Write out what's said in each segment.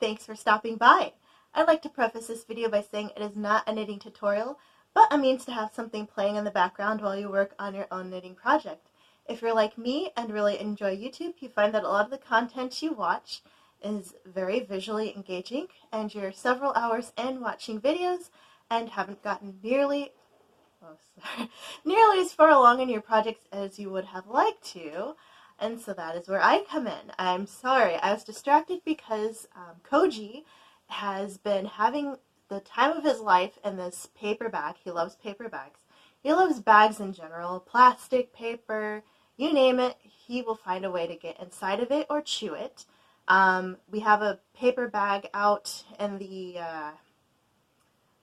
thanks for stopping by. I'd like to preface this video by saying it is not a knitting tutorial, but a means to have something playing in the background while you work on your own knitting project. If you're like me and really enjoy YouTube, you find that a lot of the content you watch is very visually engaging, and you're several hours in watching videos and haven't gotten nearly as far along in your projects as you would have liked to. And so that is where I come in. I'm sorry, I was distracted because Koji has been having the time of his life in this paper bag. He loves paper bags. He loves bags in general, plastic, paper, you name it, he will find a way to get inside of it or chew it. We have a paper bag out in the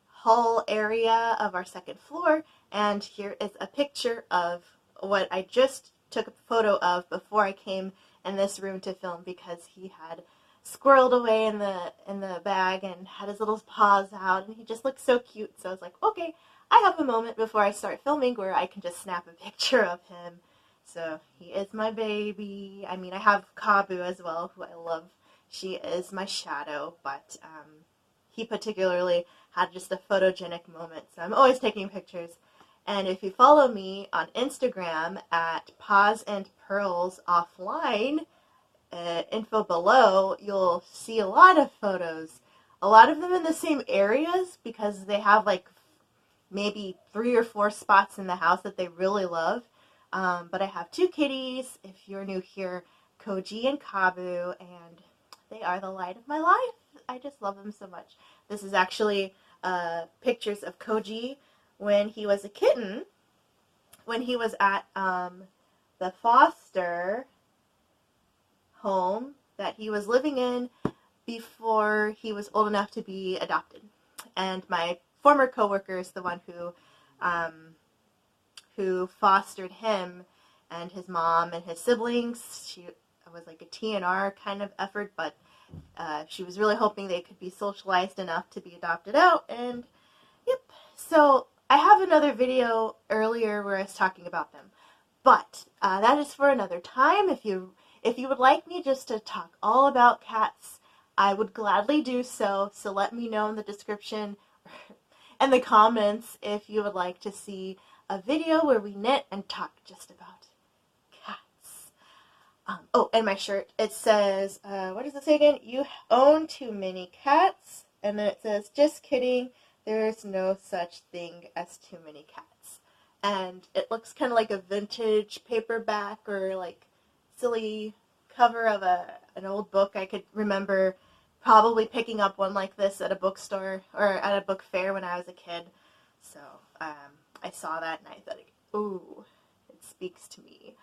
hall area of our second floor, and here is a picture of what I just took a photo of before I came in this room to film, because he had squirreled away in the bag and had his little paws out, and he just looked so cute. So I was like, okay, I have a moment before I start filming where I can just snap a picture of him. So he is my baby. I mean, I have Kabu as well, who I love. She is my shadow, but he particularly had just a photogenic moment, so I'm always taking pictures. And if you follow me on Instagram at Paws and Pearls Offline, info below, you'll see a lot of photos. A lot of them in the same areas, because they have like maybe 3 or 4 spots in the house that they really love. But I have 2 kitties, if you're new here, Koji and Kabu, and they are the light of my life. I just love them so much. This is actually pictures of Koji when he was a kitten, when he was at the foster home that he was living in before he was old enough to be adopted. And my former coworker is the one who fostered him and his mom and his siblings. She was like a TNR kind of effort, but she was really hoping they could be socialized enough to be adopted out, and yep. So I have another video earlier where I was talking about them, but that is for another time. If you would like me just to talk all about cats, I would gladly do so. So let me know in the description and the comments if you would like to see a video where we knit and talk just about cats. Oh, and my shirt, it says, what does it say again? You own too many cats. And then it says, just kidding, there's no such thing as too many cats. And it looks kind of like a vintage paperback or like silly cover of an old book. I could remember probably picking up one like this at a bookstore or at a book fair when I was a kid. So I saw that and I thought, ooh, it speaks to me.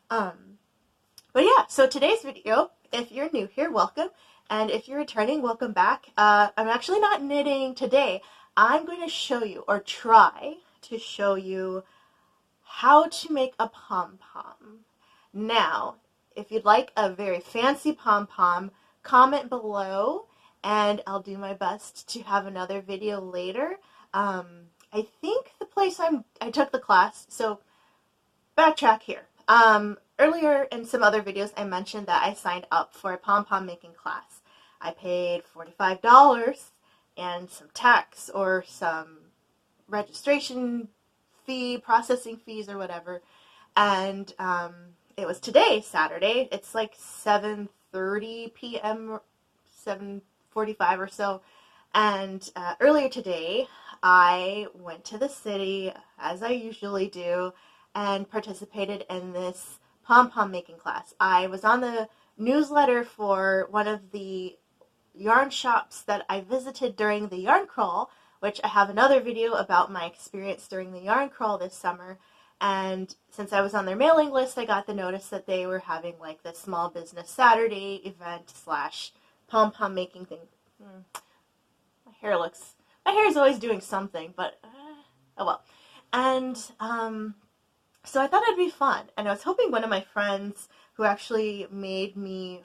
But yeah, so today's video, if you're new here, welcome. And if you're returning, welcome back. I'm actually not knitting today. I'm going to show you, or try to show you, how to make a pom-pom. Now, if you'd like a very fancy pom-pom, comment below, and I'll do my best to have another video later. I think the place I took the class, so backtrack here. Earlier in some other videos, I mentioned that I signed up for a pom-pom making class. I paid $45 and some tax or some registration fee, processing fees or whatever, and it was today, Saturday. It's like 7:30 p.m., 7:45 or so, and earlier today I went to the city, as I usually do, and participated in this pom-pom making class. I was on the newsletter for one of the yarn shops that I visited during the yarn crawl, which I have another video about my experience during the yarn crawl this summer. And since I was on their mailing list, I got the notice that they were having like this small business Saturday event / pom-pom making thing. My hair is always doing something, but oh well. And so I thought it'd be fun, and I was hoping one of my friends who actually made me,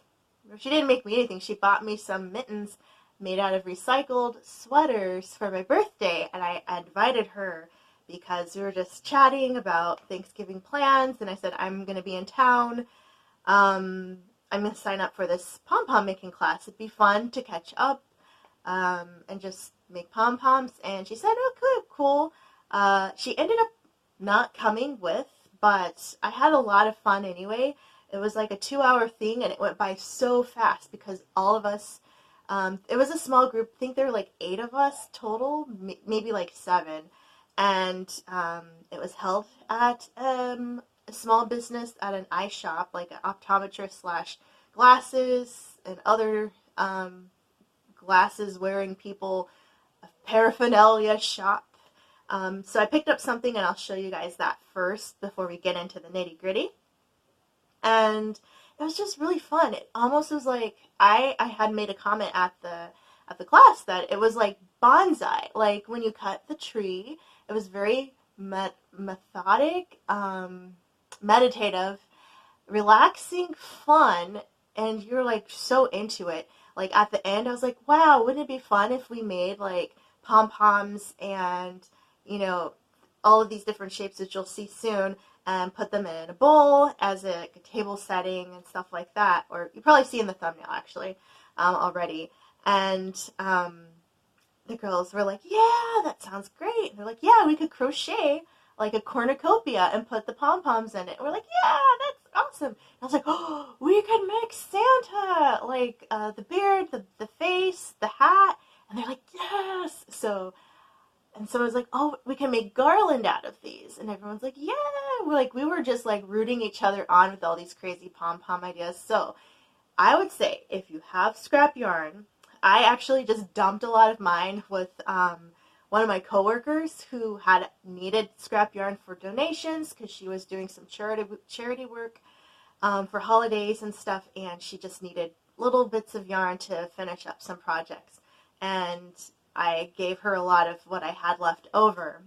she didn't make me anything, she bought me some mittens made out of recycled sweaters for my birthday, and I invited her because we were just chatting about Thanksgiving plans, and I said, I'm going to be in town. I I'm going to sign up for this pom-pom making class. It'd be fun to catch up and just make pom-poms. And she said, okay, cool. She ended up not coming with, but I had a lot of fun anyway. It was like a 2-hour thing, and it went by so fast because all of us, it was a small group. I think there were like 8 of us total, maybe like 7. And it was held at a small business at an eye shop, like an optometrist slash glasses and other glasses wearing people paraphernalia shop. So I picked up something, and I'll show you guys that first before we get into the nitty gritty. And it was just really fun. It almost was like I had made a comment at the class that it was like bonsai. Like when you cut the tree, it was very methodic, meditative, relaxing, fun, and you're like so into it. Like at the end, I was like, wow, wouldn't it be fun if we made like pom-poms and, you know, all of these different shapes that you'll see soon, and put them in a bowl as a table setting and stuff like that. Or you probably see in the thumbnail actually already. And the girls were like, yeah, that sounds great. And they're like, yeah, we could crochet like a cornucopia and put the pom-poms in it. And we're like, yeah, that's awesome. And I was like, oh, we could make Santa, like the beard, the face, the hat. And they're like, yes. So I was like, oh, we can make garland out of these. And everyone's like, yeah. We were just like rooting each other on with all these crazy pom-pom ideas. So I would say if you have scrap yarn, I actually just dumped a lot of mine with one of my coworkers who had needed scrap yarn for donations because she was doing some charity work for holidays and stuff, and she just needed little bits of yarn to finish up some projects. And I gave her a lot of what I had left over.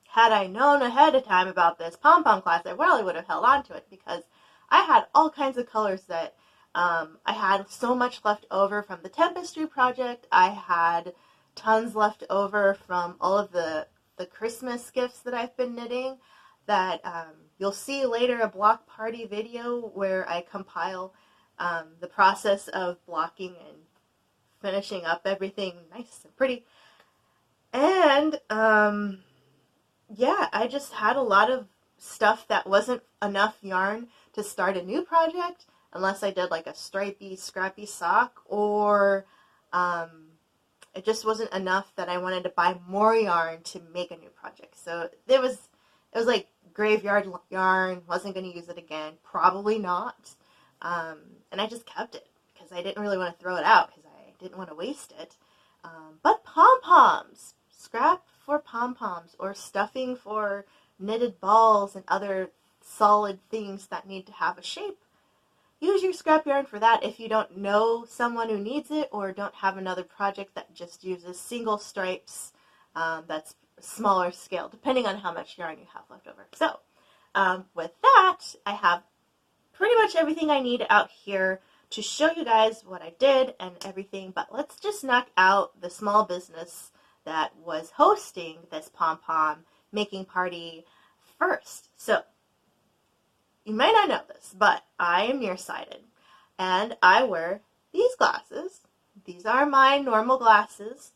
Had I known ahead of time about this pom-pom class, I probably would have held on to it because I had all kinds of colors that I had so much left over from the Tempestry project. I had tons left over from all of the Christmas gifts that I've been knitting that you'll see later a block party video where I compile the process of blocking and finishing up everything nice and pretty. And yeah, I just had a lot of stuff that wasn't enough yarn to start a new project unless I did like a stripey, scrappy sock, or it just wasn't enough that I wanted to buy more yarn to make a new project. So it was like graveyard yarn, wasn't going to use it again, probably not. And I just kept it because I didn't really want to throw it out because I didn't want to waste it. But pom-poms, scrap for pom-poms, or stuffing for knitted balls and other solid things that need to have a shape. Use your scrap yarn for that if you don't know someone who needs it or don't have another project that just uses single stripes that's smaller scale, depending on how much yarn you have left over. So with that, I have pretty much everything I need out here to show you guys what I did and everything, but let's just knock out the small business that was hosting this pom-pom making party first. So, you might not know this, but I am nearsighted, and I wear these glasses. These are my normal glasses,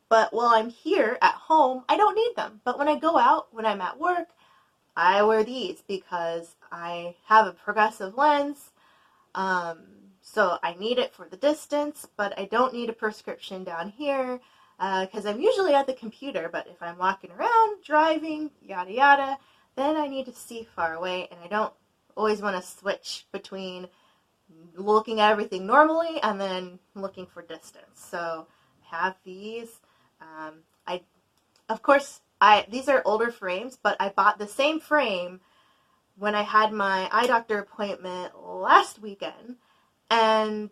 but while I'm here at home, I don't need them. But when I go out, when I'm at work, I wear these because I have a progressive lens, so I need it for the distance, but I don't need a prescription down here because I'm usually at the computer, but if I'm walking around, driving, yada yada, then I need to see far away, and I don't always want to switch between looking at everything normally and then looking for distance. So I have these. These are older frames, but I bought the same frame when I had my eye doctor appointment last weekend, and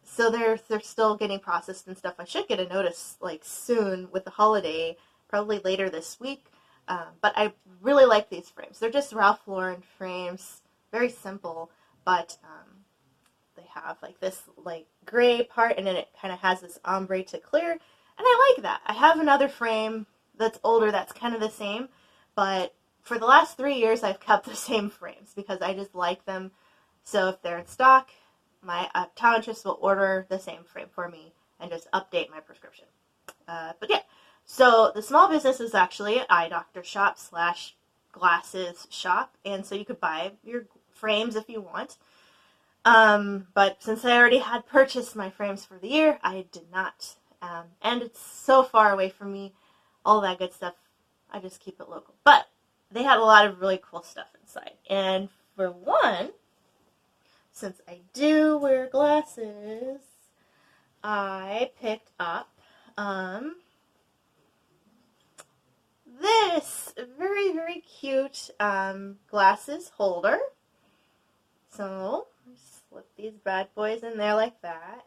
so they're still getting processed and stuff. I should get a notice like soon with the holiday, probably later this week. But I really like these frames. They're just Ralph Lauren frames, very simple, but they have like this like gray part, and then it kind of has this ombre to clear, and I like that. I have another frame that's older that's kind of the same, but for the last 3 years I've kept the same frames because I just like them. So if they're in stock, my optometrist will order the same frame for me and just update my prescription. But yeah, so the small business is actually an eye doctor shop slash glasses shop, and so you could buy your frames if you want. But since I already had purchased my frames for the year, I did not. And it's so far away from me, all that good stuff, I just keep it local. But they had a lot of really cool stuff inside. And for one, since I do wear glasses, I picked up this very, very cute glasses holder. So, slip these bad boys in there like that.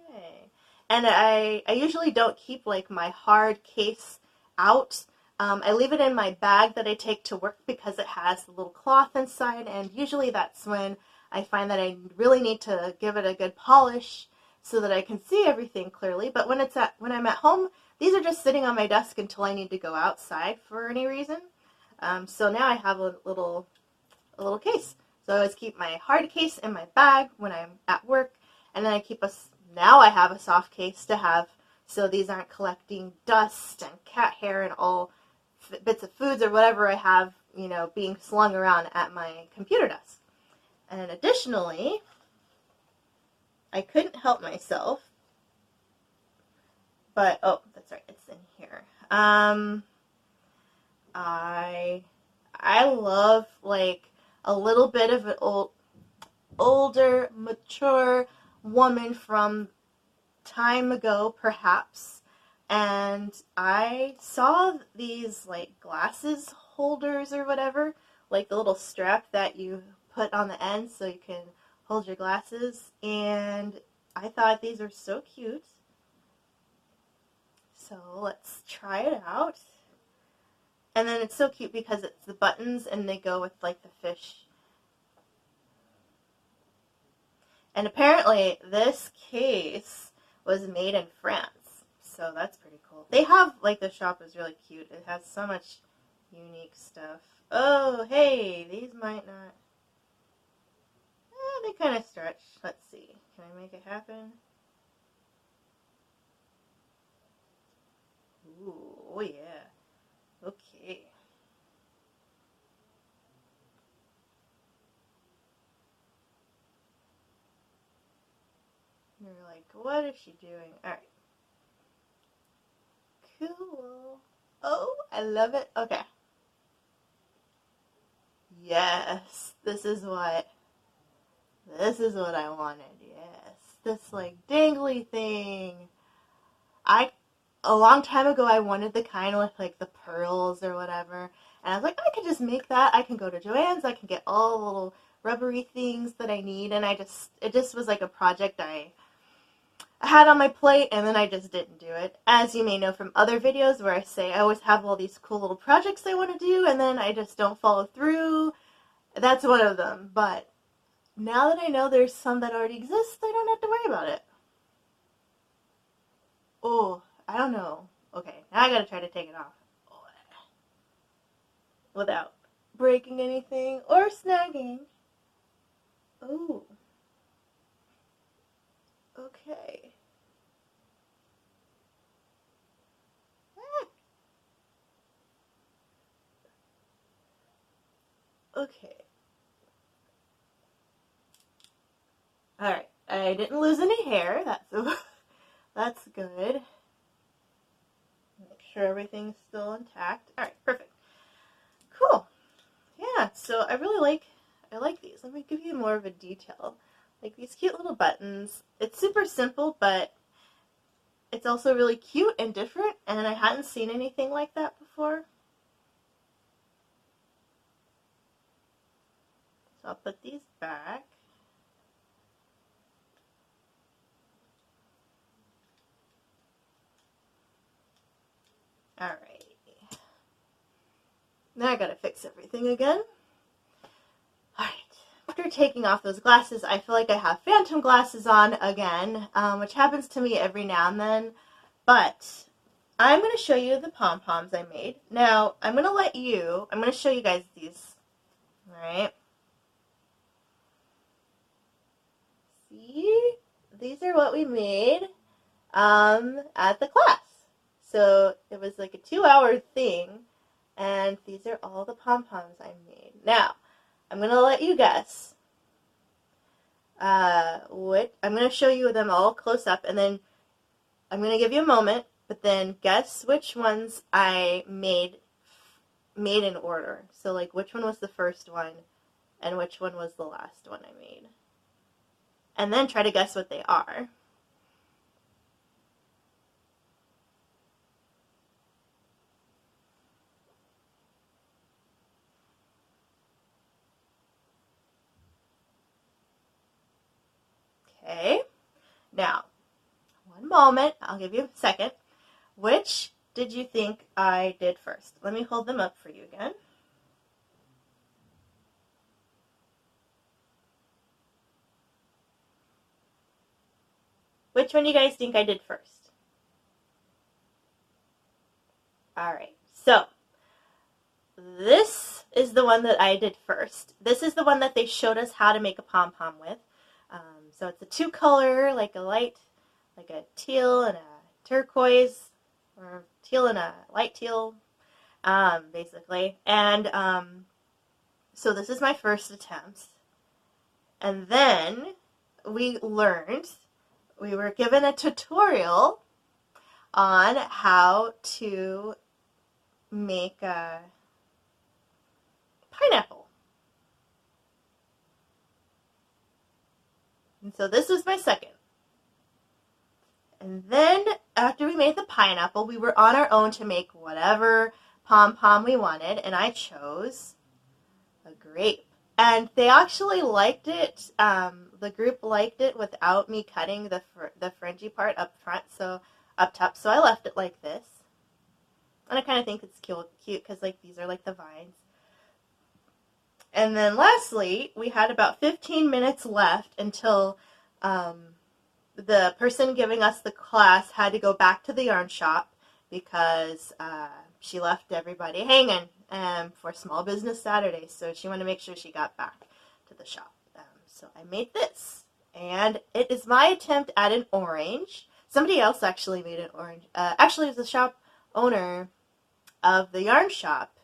Yay. And I usually don't keep like my hard case out. I leave it in my bag that I take to work because it has the little cloth inside, and usually that's when I find that I really need to give it a good polish so that I can see everything clearly. But when I'm at home, these are just sitting on my desk until I need to go outside for any reason. So now I have a little case. So I always keep my hard case in my bag when I'm at work, and then now I have a soft case to have so these aren't collecting dust and cat hair and all bits of foods or whatever I have, being slung around at my computer desk. And additionally, I couldn't help myself, but, oh, that's right, it's in here. I love, like, a little bit of an older, mature woman from time ago, perhaps, and I saw these, like, glasses holders or whatever, like the little strap that you put on the end so you can hold your glasses, and I thought these were so cute. So let's try it out. And then it's so cute because it's the buttons and they go with like the fish. And apparently this case was made in France. So that's pretty cool. They have, like, the shop is really cute. It has so much unique stuff. Oh, hey, these might not. They kind of stretch. Let's see. Can I make it happen? Ooh, oh yeah. Okay. And you're like, what is she doing? Alright. Cool. Oh, I love it. Okay. Yes, this is what I wanted. Yes, this like dangly thing. A long time ago I wanted the kind with like the pearls or whatever, and I was like, I could just make that. I can go to Joann's. I can get all the little rubbery things that I need, and it just was like a project I had on my plate, and then I just didn't do it. As you may know from other videos where I say I always have all these cool little projects I want to do, and then I just don't follow through. That's one of them. But now that I know there's some that already exist, I don't have to worry about it. Oh, I don't know. Okay, now I gotta try to take it off. Without breaking anything or snagging. Oh. Okay. Okay. Alright, I didn't lose any hair. That's good. Make sure everything's still intact. Alright, perfect. Cool. Yeah, so I like these. Let me give you more of a detail. Like these cute little buttons. It's super simple, but it's also really cute and different, and I hadn't seen anything like that before. So I'll put these back. Alright. Now I gotta fix everything again. Alright. After taking off those glasses, I feel like I have phantom glasses on again, which happens to me every now and then. But I'm going to show you the pom-poms I made. Now, I'm going to show you guys these. Alright. see, these are what we made at the class. So it was like a 2-hour thing, and these are all the pom-poms I made. Now, I'm going to let you guess. What I'm going to show you them all close up, and then I'm going to give you a moment, but then guess which ones I made in order. So, like, which one was the first one, and which one was the last one I made. And then try to guess what they are. Okay. Now, one moment. I'll give you a second. Which did you think I did first? Let me hold them up for you again. Which one do you guys think I did first? All right. So, this is the one that I did first. This is the one that they showed us how to make a pom-pom with. So it's a two-color, like a teal and a turquoise, or teal and a light teal, basically. And so this is my first attempt. And then we were given a tutorial on how to make a pineapple. And so this was my second. And then after we made the pineapple, we were on our own to make whatever pom-pom we wanted, and I chose a grape. And they actually liked it. The group liked it without me cutting the fringy part up front, so up top. So I left it like this. And I kind of think it's cute because like these are like the vines. And then lastly, we had about 15 minutes left until the person giving us the class had to go back to the yarn shop because she left everybody hanging for Small Business Saturday. So she wanted to make sure she got back to the shop. So I made this. And it is my attempt at an orange. Somebody else actually made an orange. Actually, it was the shop owner of the yarn shop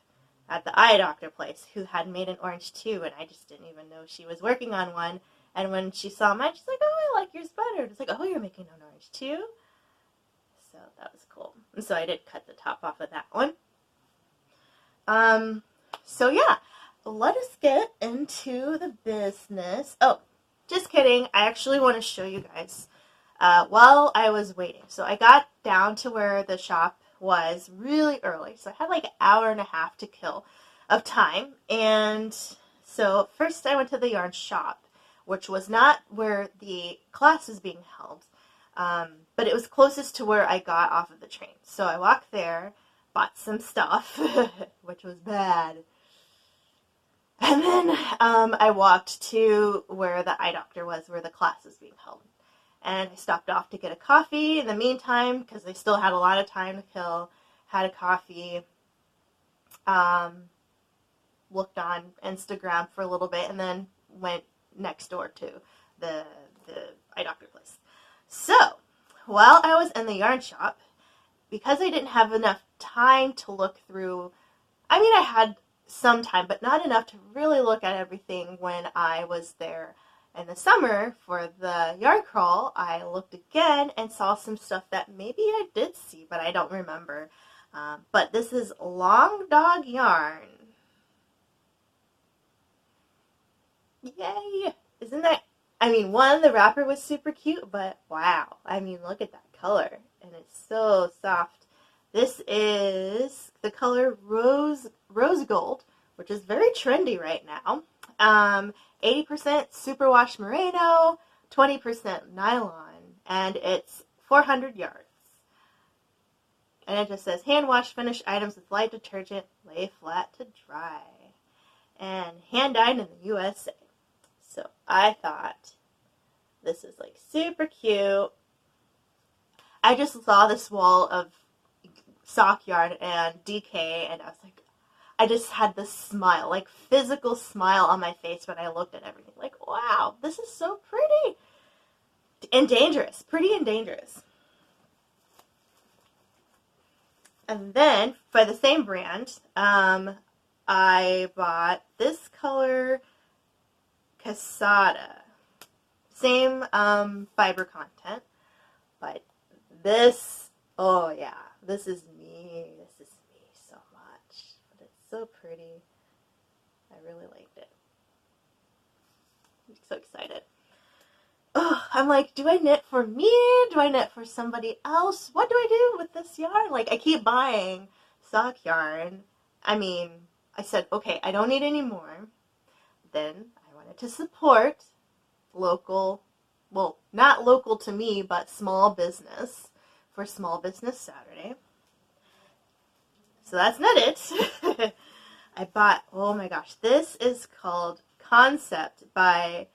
at the eye doctor place who had made an orange too, and I just didn't even know she was working on one. And when she saw mine, she's like, oh, I like yours better. It's like, oh, you're making an orange too? So that was cool. And so I did cut the top off of that one. So yeah, let us get into the business. Oh, just kidding. I actually want to show you guys while I was waiting. So I got down to where the shop was really early, so I had like an hour and a half to kill of time. And so first I went to the yarn shop, which was not where the class was being held, but it was closest to where I got off of the train. So I walked there, bought some stuff, which was bad, and then I walked to where the eye doctor was, where the class was being held. And I stopped off to get a coffee in the meantime because I still had a lot of time to kill. Had a coffee, looked on Instagram for a little bit, and then went next door to the eye doctor place. So while I was in the yarn shop, because I didn't have enough time to look through, I mean, I had some time, but not enough to really look at everything when I was there. In the summer, for the yarn crawl, I looked again and saw some stuff that maybe I did see, but I don't remember. But this is Long Dog Yarn. Yay! Isn't that, I mean, one, the wrapper was super cute, but wow. I mean, look at that color. And it's so soft. This is the color Rose Gold, which is very trendy right now. 80% superwash merino, 20% nylon, and it's 400 yards. And it just says, hand wash finished items with light detergent, lay flat to dry. And hand dyed in the USA. So I thought this is like super cute. I just saw this wall of sock yarn and DK, and I was like, I just had this smile, like physical smile on my face when I looked at everything. Like, wow, this is so pretty. and dangerous, pretty and dangerous. And then by the same brand, I bought this color, Casada. Same fiber content, but this, oh yeah, this is me. This is me so much. But it's so pretty. I really liked it. I'm so excited. Oh, I'm like, do I knit for me? Do I knit for somebody else? What do I do with this yarn? Like, I keep buying sock yarn. I mean, I said, okay, I don't need any more. Then I wanted to support local, well, not local to me, but small business for Small Business Saturday. So that's knitted. I bought, oh my gosh, this is called Concept by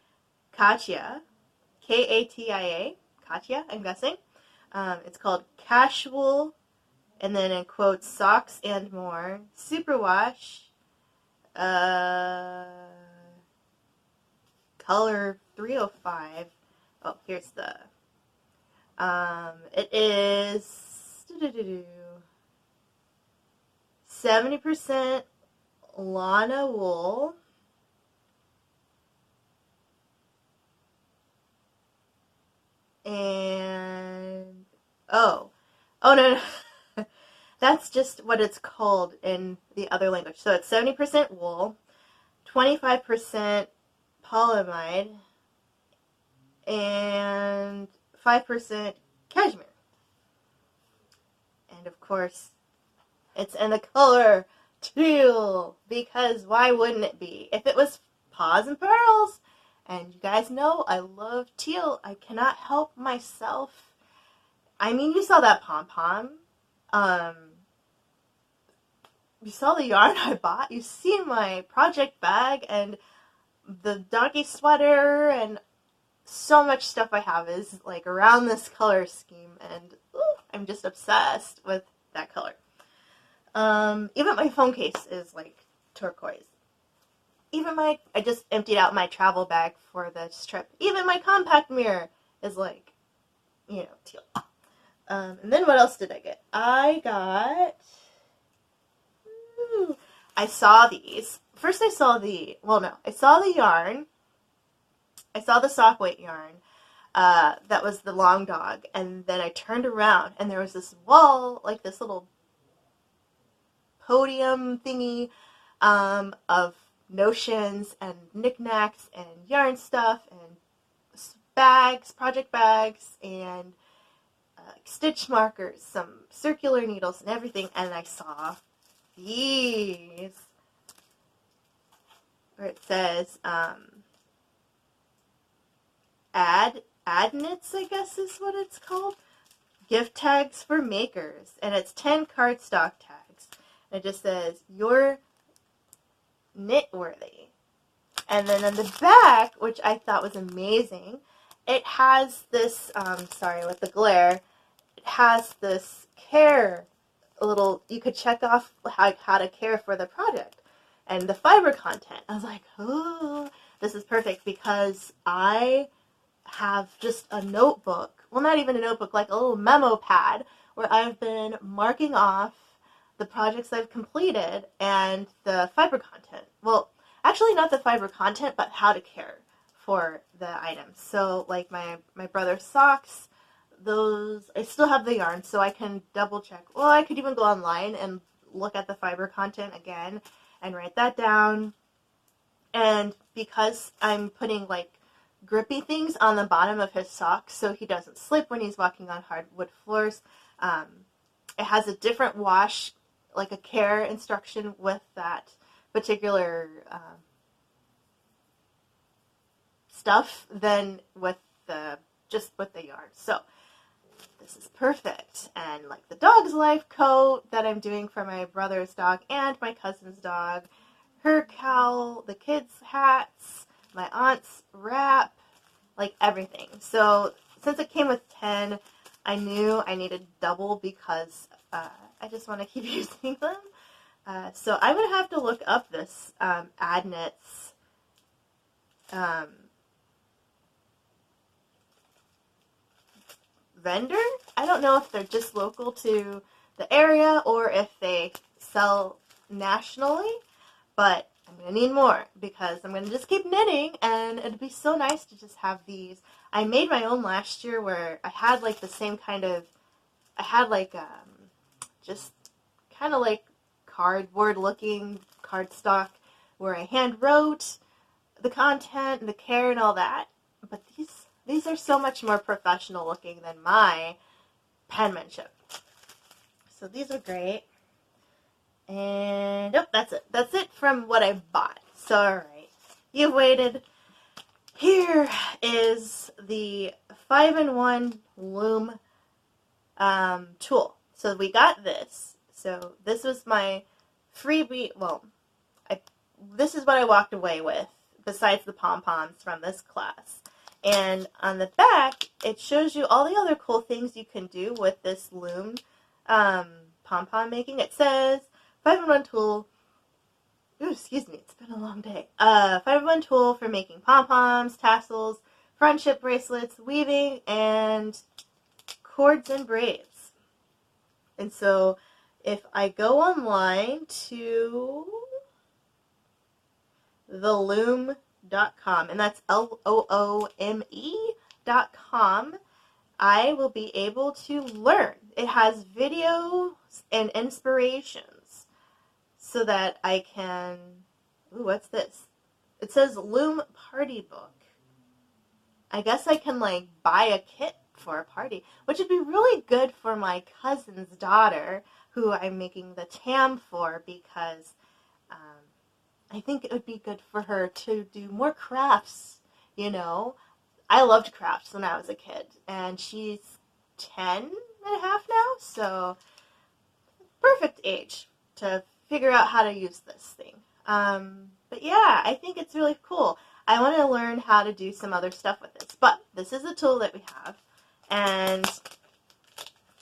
Katya. Katia, Katya, I'm guessing. It's called Casual, and then in quotes, Socks and More, Superwash, color 305. Oh, here's the, it is 70% Lana wool, and no, that's just what it's called in the other language. So it's 70% wool, 25% polyamide, and 5% cashmere. And of course, it's in the color teal, because why wouldn't it be? If it was Paws and Pearls, and you guys know I love teal, I cannot help myself. I mean, you saw that Pompom. You saw the yarn I bought. You see my project bag and the doggy sweater, and so much stuff I have is like around this color scheme, and I'm just obsessed with that color. Even my phone case is like turquoise. Even I just emptied out my travel bag for this trip. Even my compact mirror is like, teal. And then what else did I get? I saw these. First I saw I saw the yarn. I saw the sock weight yarn. That was the long dog. And then I turned around and there was this wall, like this little podium thingy, of notions and knickknacks and yarn stuff and bags, project bags, and stitch markers, some circular needles and everything. And I saw these where it says ad knits, I guess is what it's called. Gift tags for makers, and it's 10 cardstock tags. And it just says, "You're knit-worthy." And then in the back, which I thought was amazing, it has this, sorry with the glare, it has this care little, you could check off how to care for the project. And the fiber content, I was like, oh, this is perfect, because I have just a notebook, well, not even a notebook, like a little memo pad where I've been marking off the projects I've completed and the fiber content. Well, actually not the fiber content, but how to care for the items. So like my brother's socks, those, I still have the yarn, so I can double check. Well, I could even go online and look at the fiber content again and write that down. And because I'm putting like grippy things on the bottom of his socks so he doesn't slip when he's walking on hardwood floors, it has a different wash, like a care instruction with that particular stuff than with just with the yarn. So this is perfect. And like the dog's life coat that I'm doing for my brother's dog and my cousin's dog, her cowl, the kids' hats, my aunt's wrap, like everything. So since it came with 10, I knew I needed double because I just want to keep using them. So I'm going to have to look up this ad knits vendor. I don't know if they're just local to the area or if they sell nationally, but I'm going to need more because I'm going to just keep knitting, and it'd be so nice to just have these. I made my own last year where I had like the same kind of, I had like just kind of like cardboard looking cardstock where I hand wrote the content and the care and all that, but these are so much more professional looking than my penmanship. So these are great. And, oh, that's it. That's it from what I bought. So, alright. You've waited. Here is the 5-in-1 Loome tool. So we got this. So this was my freebie. Well, this is what I walked away with, besides the pom-poms from this class. And on the back, it shows you all the other cool things you can do with this Loome pom-pom making. It says 5-in-1 tool. Ooh, excuse me, it's been a long day. 5-in-1 tool for making pom-poms, tassels, friendship bracelets, weaving, and cords and braids. And so if I go online to theloome.com, and that's LOOME.com, I will be able to learn. It has videos and inspirations so that I can, ooh, what's this? It says Loome Party Book. I guess I can like buy a kit for a party, which would be really good for my cousin's daughter, who I'm making the tam for, because I think it would be good for her to do more crafts, you know. I loved crafts when I was a kid, and she's 10 and a half now, so perfect age to figure out how to use this thing. But yeah, I think it's really cool. I want to learn how to do some other stuff with this, but this is a tool that we have, and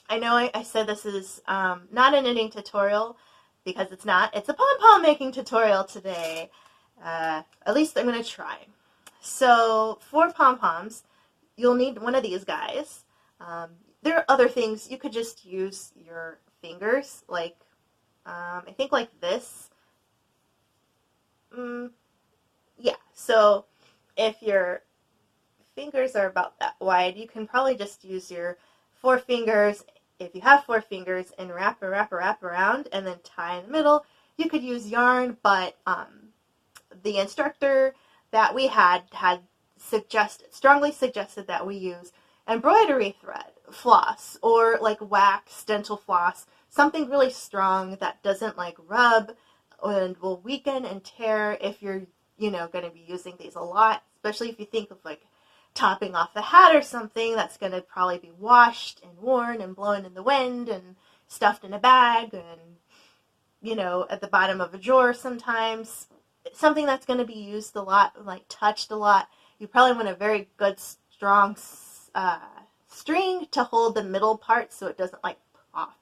I know I said this is not a knitting tutorial, because it's not. It's a pom-pom making tutorial today. At least I'm going to try. So for pom-poms, you'll need one of these guys. There are other things. You could just use your fingers, like, I think like this. Yeah, so if your fingers are about that wide, you can probably just use your 4 fingers, if you have 4 fingers, and wrap around, and then tie in the middle. You could use yarn, but the instructor that we had strongly suggested that we use embroidery thread, floss, or like wax, dental floss, something really strong that doesn't like rub and will weaken and tear if you're, going to be using these a lot, especially if you think of like topping off the hat or something that's going to probably be washed and worn and blown in the wind and stuffed in a bag and, at the bottom of a drawer sometimes. Something that's going to be used a lot, like touched a lot. You probably want a very good, strong string to hold the middle part so it doesn't like pop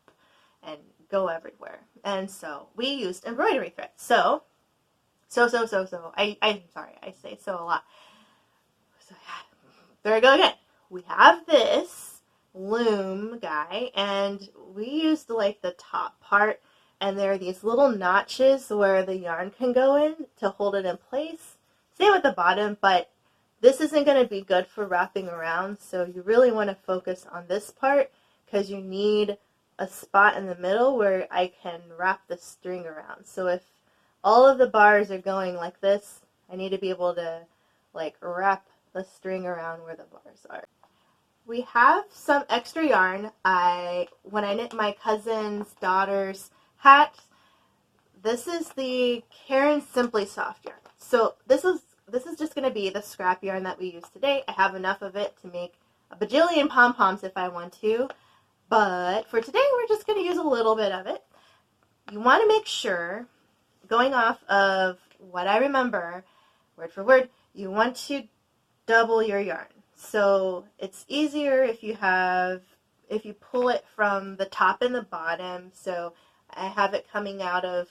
and go everywhere. And so we used embroidery thread. So, I'm sorry, I say so a lot. So yeah. There we go again. We have this Loome guy, and we used like the top part, and there are these little notches where the yarn can go in to hold it in place. Same with the bottom, but this isn't going to be good for wrapping around, so you really want to focus on this part because you need a spot in the middle where I can wrap the string around. So if all of the bars are going like this, I need to be able to like wrap the string around where the bars are. We have some extra yarn. When I knit my cousin's daughter's hat, this is the Karen Simply Soft yarn. So this is just going to be the scrap yarn that we use today. I have enough of it to make a bajillion pom-poms if I want to, but for today we're just going to use a little bit of it. You want to make sure, going off of what I remember, word for word, you want to double your yarn. So it's easier if you pull it from the top and the bottom. So I have it coming out of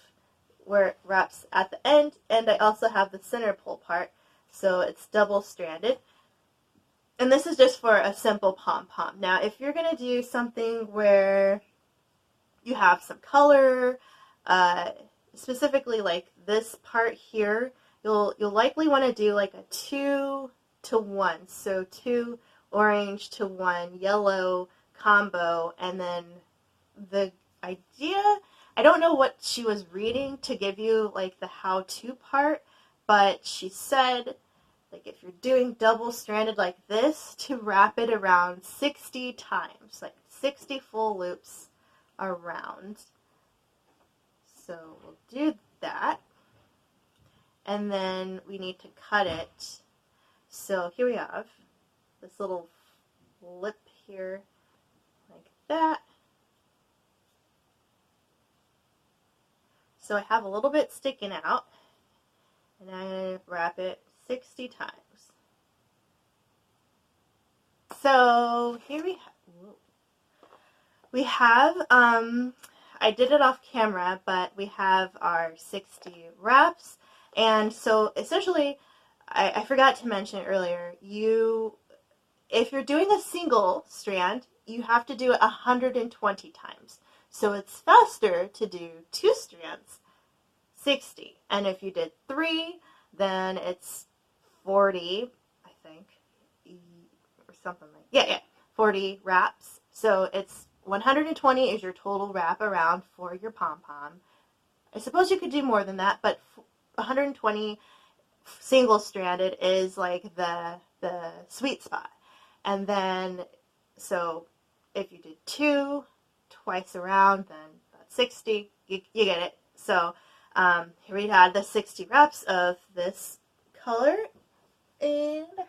where it wraps at the end, and I also have the center pull part, so it's double stranded. And this is just for a simple pom-pom. Now, if you're going to do something where you have some color, uh, specifically like this part here, you'll likely want to do like a 2-to-1. So 2 orange to 1 yellow combo, and then the idea, I don't know what she was reading to give you like the how-to part, but she said like if you're doing double stranded like this, to wrap it around 60 times, like 60 full loops around. So we'll do that. And then we need to cut it. So here we have this little flip here, like that. So I have a little bit sticking out, and I'm going to wrap it 60 times. So here we have, I did it off camera, but we have our 60 wraps. And so essentially, I forgot to mention earlier, if you're doing a single strand, you have to do it 120 times. So it's faster to do 2 strands, 60. And if you did 3, then it's 40, I think, or something like, yeah, 40 wraps. So it's 120 is your total wrap around for your pom-pom. I suppose you could do more than that, but 120 single stranded is like the sweet spot. And then, so if you did 2 twice around, then that's 60. You get it. So here we had the 60 wraps of this color, and I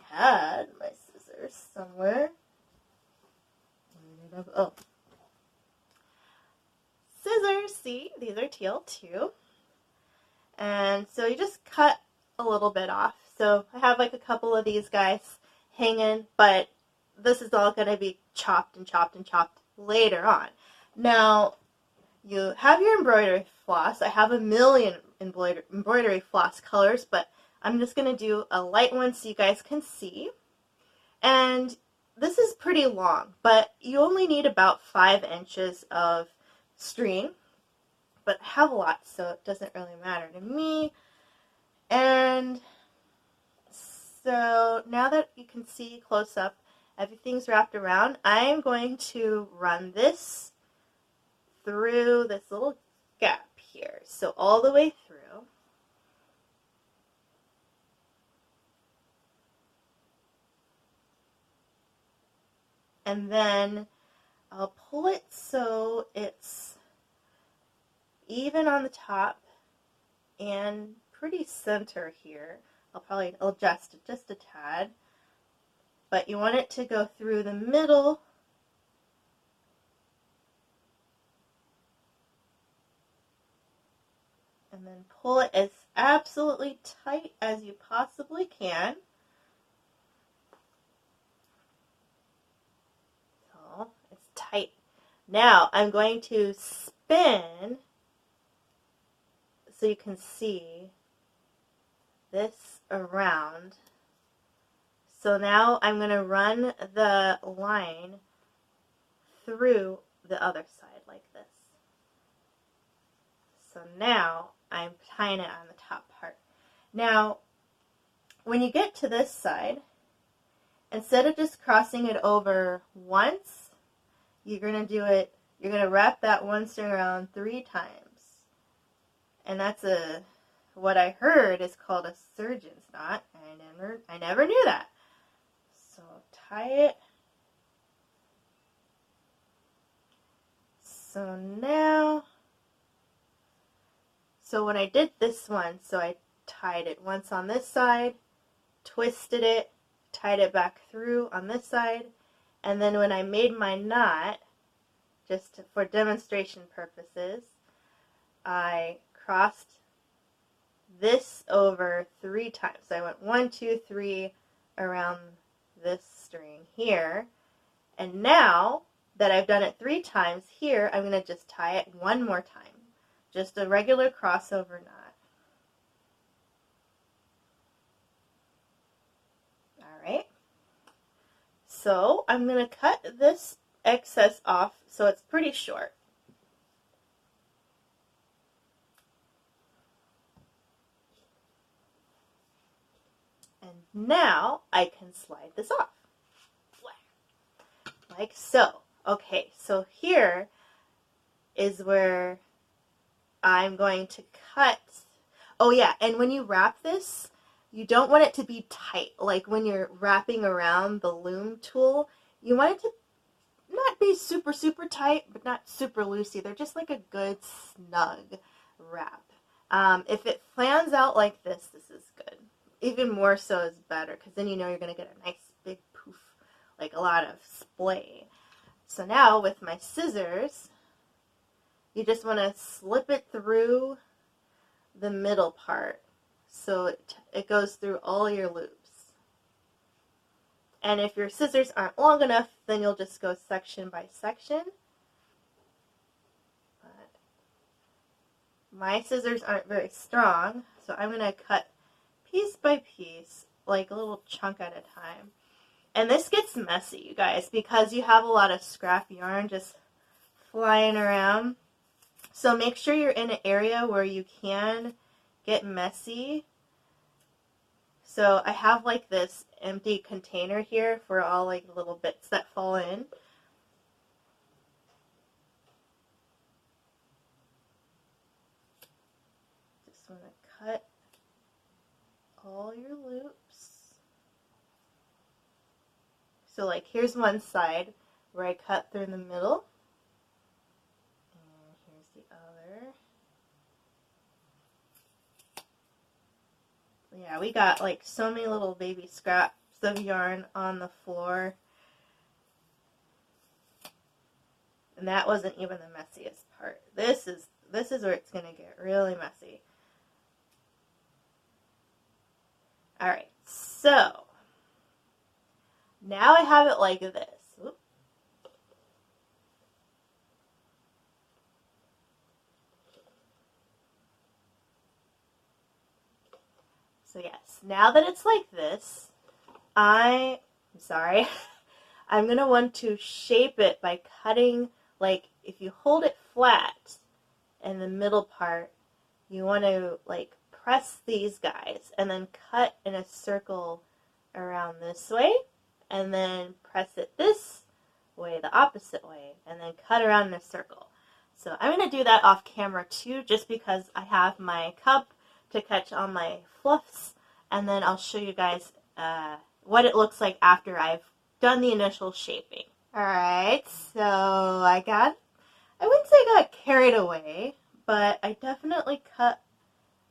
had my scissors somewhere. Oh, scissors. See, these are teal too. And so you just cut a little bit off. So I have like a couple of these guys hanging, but this is all going to be chopped and chopped and chopped later on. Now, you have your embroidery floss. I have a million embroidery floss colors, but I'm just going to do a light one so you guys can see. And this is pretty long, but you only need about 5 inches of string, but I have a lot, so it doesn't really matter to me. And so now that you can see close up, everything's wrapped around, I'm going to run this through this little gap here. So all the way through. And then I'll pull it so it's even on the top and pretty center here. I'll probably adjust it just a tad. But you want it to go through the middle. And then pull it as absolutely tight as you possibly can. So it's tight. Now I'm going to spin so you can see this around. So now I'm going to run the line through the other side like this. So now I'm tying it on the top part. Now, when you get to this side, instead of just crossing it over once, you're going to wrap that one string around 3 times. And that's what I heard is called a surgeon's knot. I never knew that. So tie it. So now, so when I did this one, so I tied it once on this side, twisted it, tied it back through on this side, and then when I made my knot, just for demonstration purposes, I crossed this over 3 times. So I went 1, 2, 3 around this string here. And now that I've done it 3 times here, I'm going to just tie it one more time. Just a regular crossover knot. So I'm going to cut this excess off so it's pretty short. And now I can slide this off. Like so. Okay, so here is where I'm going to cut. Oh yeah, and when you wrap this, you don't want it to be tight. Like when you're wrapping around the loom tool, you want it to not be super, super tight, but not super loose either. Just like a good snug wrap. If it flans out like this is good. Even more so is better, because then you know you're going to get a nice big poof, like a lot of splay. So now with my scissors, you just want to slip it through the middle part so it goes through all your loops. And if your scissors aren't long enough, then you'll just go section by section. But my scissors aren't very strong, so I'm going to cut piece by piece, like a little chunk at a time. And this gets messy, you guys, because you have a lot of scrap yarn just flying around. So make sure you're in an area where you can get messy. So I have like this empty container here for all like little bits that fall in. Just want to cut all your loops. So like here's one side where I cut through the middle. And here's the other. Yeah, we got like so many little baby scraps of yarn on the floor. And that wasn't even the messiest part. This is where it's going to get really messy. Alright, so now I have it like this. Oop. So yes, now that it's like this, I'm sorry, I'm going to want to shape it by cutting, like if you hold it flat in the middle part, you want to like press these guys and then cut in a circle around this way, and then press it this way, the opposite way, and then cut around in a circle. So I'm going to do that off camera too, just because I have my cup to catch all my fluffs, and then I'll show you guys what it looks like after I've done the initial shaping. Alright, so I wouldn't say I got carried away, but I definitely cut,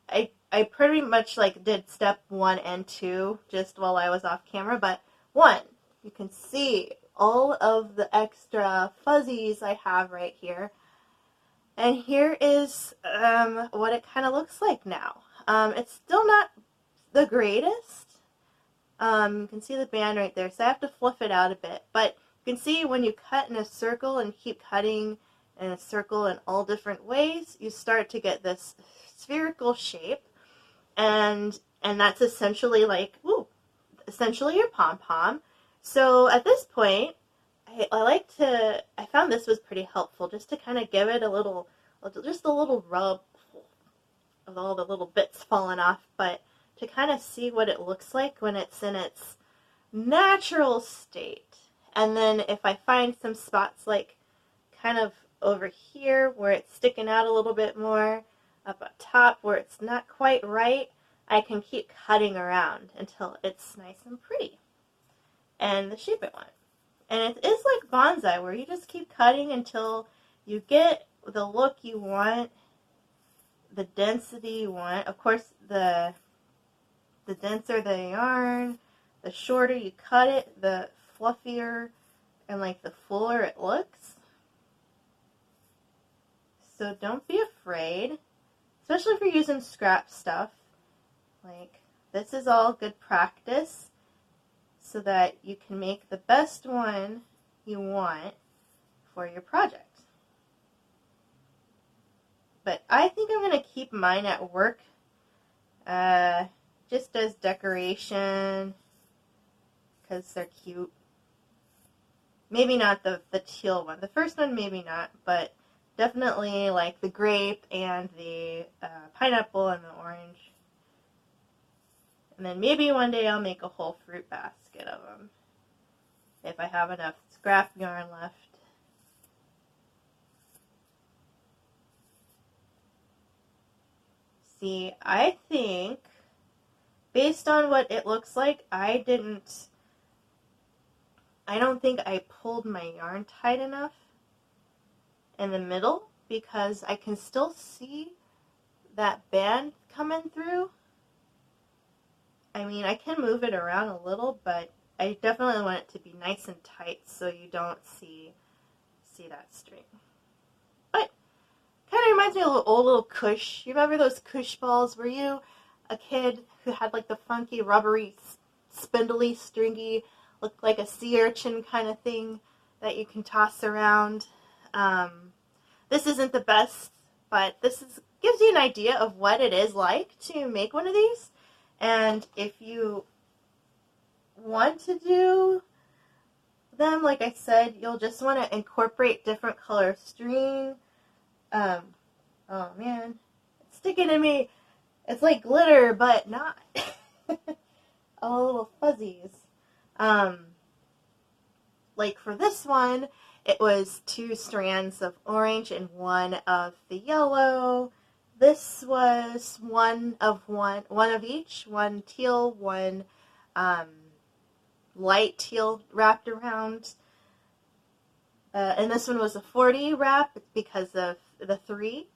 I pretty much like did step 1 and 2 just while I was off camera, but 1, you can see all of the extra fuzzies I have right here. And here is what it kind of looks like now. It's still not the greatest. You can see the band right there, so I have to fluff it out a bit. But you can see when you cut in a circle and keep cutting in a circle in all different ways, you start to get this spherical shape. And that's essentially like, essentially your pom-pom. So at this point, I found this was pretty helpful just to kind of give it just a little rub of all the little bits falling off, but to kind of see what it looks like when it's in its natural state. And then if I find some spots like kind of over here where it's sticking out a little bit more, up at top where it's not quite right, I can keep cutting around until it's nice and pretty and the shape I want. And it is like bonsai, where you just keep cutting until you get the look you want, the density you want. Of course, the denser the yarn, the shorter you cut it, the fluffier and like the fuller it looks. So don't be afraid, especially if you're using scrap stuff. Like, this is all good practice so that you can make the best one you want for your project. But I think I'm going to keep mine at work just as decoration because they're cute. maybe not the teal one. The first one, maybe not, but definitely like the grape and the pineapple and the orange. And then maybe one day I'll make a whole fruit basket of them if I have enough scrap yarn left. See, I think, based on what it looks like, I don't think I pulled my yarn tight enough in the middle because I can still see that band coming through. I mean, I can move it around a little, but I definitely want it to be nice and tight so you don't see that string. But kind of reminds me of old little Kush. You remember those Kush balls? Were you a kid who had like the funky, rubbery, spindly, stringy, looked like a sea urchin kind of thing that you can toss around? This isn't the best, but gives you an idea of what it is like to make one of these. And if you want to do them, like I said, you'll just want to incorporate different color string. Oh man, it's sticking to me. It's like glitter, but not. All little fuzzies. Like for this one, it was 2 strands of orange and 1 of the yellow. This was one of each, 1 teal, 1 light teal wrapped around. And this one was a 40 wrap because of the 3.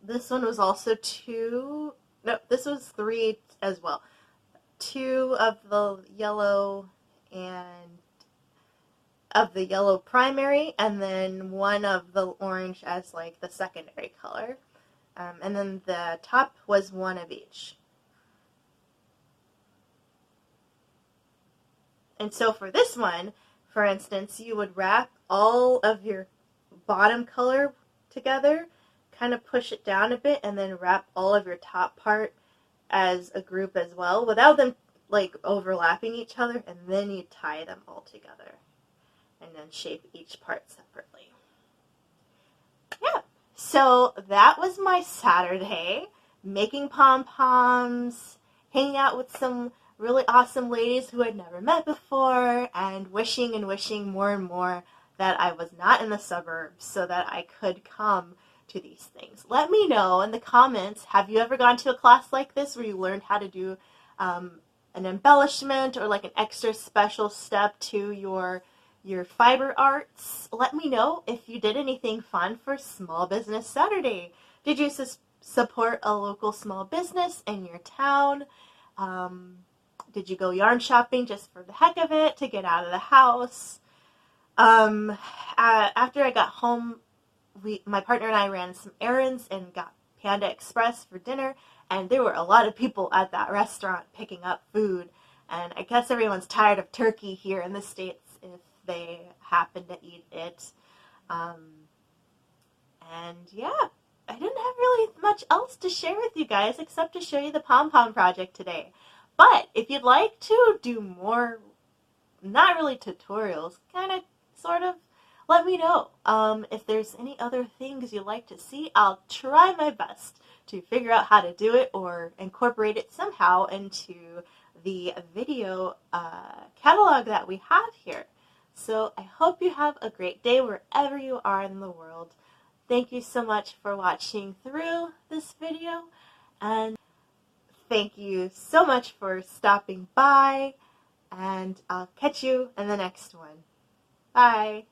This one was also 2. No, this was 3 as well. 2 of the yellow and of the yellow primary, and then 1 of the orange as like the secondary color. And then the top was 1 of each. And so for this one, for instance, you would wrap all of your bottom color together, kind of push it down a bit, and then wrap all of your top part as a group as well, without them like overlapping each other, and then you tie them all together and then shape each part separately. Yeah, so that was my Saturday, making pom-poms, hanging out with some really awesome ladies who I'd never met before, and wishing more and more that I was not in the suburbs so that I could come to these things. Let me know in the comments, have you ever gone to a class like this where you learned how to do an embellishment or like an extra special step to your fiber arts? Let me know if you did anything fun for Small Business Saturday. Did you support a local small business in your town? Did you go yarn shopping just for the heck of it to get out of the house? After I got home, my partner and I ran some errands and got Panda Express for dinner, and there were a lot of people at that restaurant picking up food, and I guess everyone's tired of turkey here in the States if they happen to eat it. And yeah, I didn't have really much else to share with you guys except to show you the pom-pom project today. But if you'd like to do more, not really tutorials, kind of, sort of, let me know. If there's any other things you'd like to see, I'll try my best to figure out how to do it or incorporate it somehow into the video catalog that we have here. So I hope you have a great day wherever you are in the world. Thank you so much for watching through this video, and thank you so much for stopping by, and I'll catch you in the next one. Bye!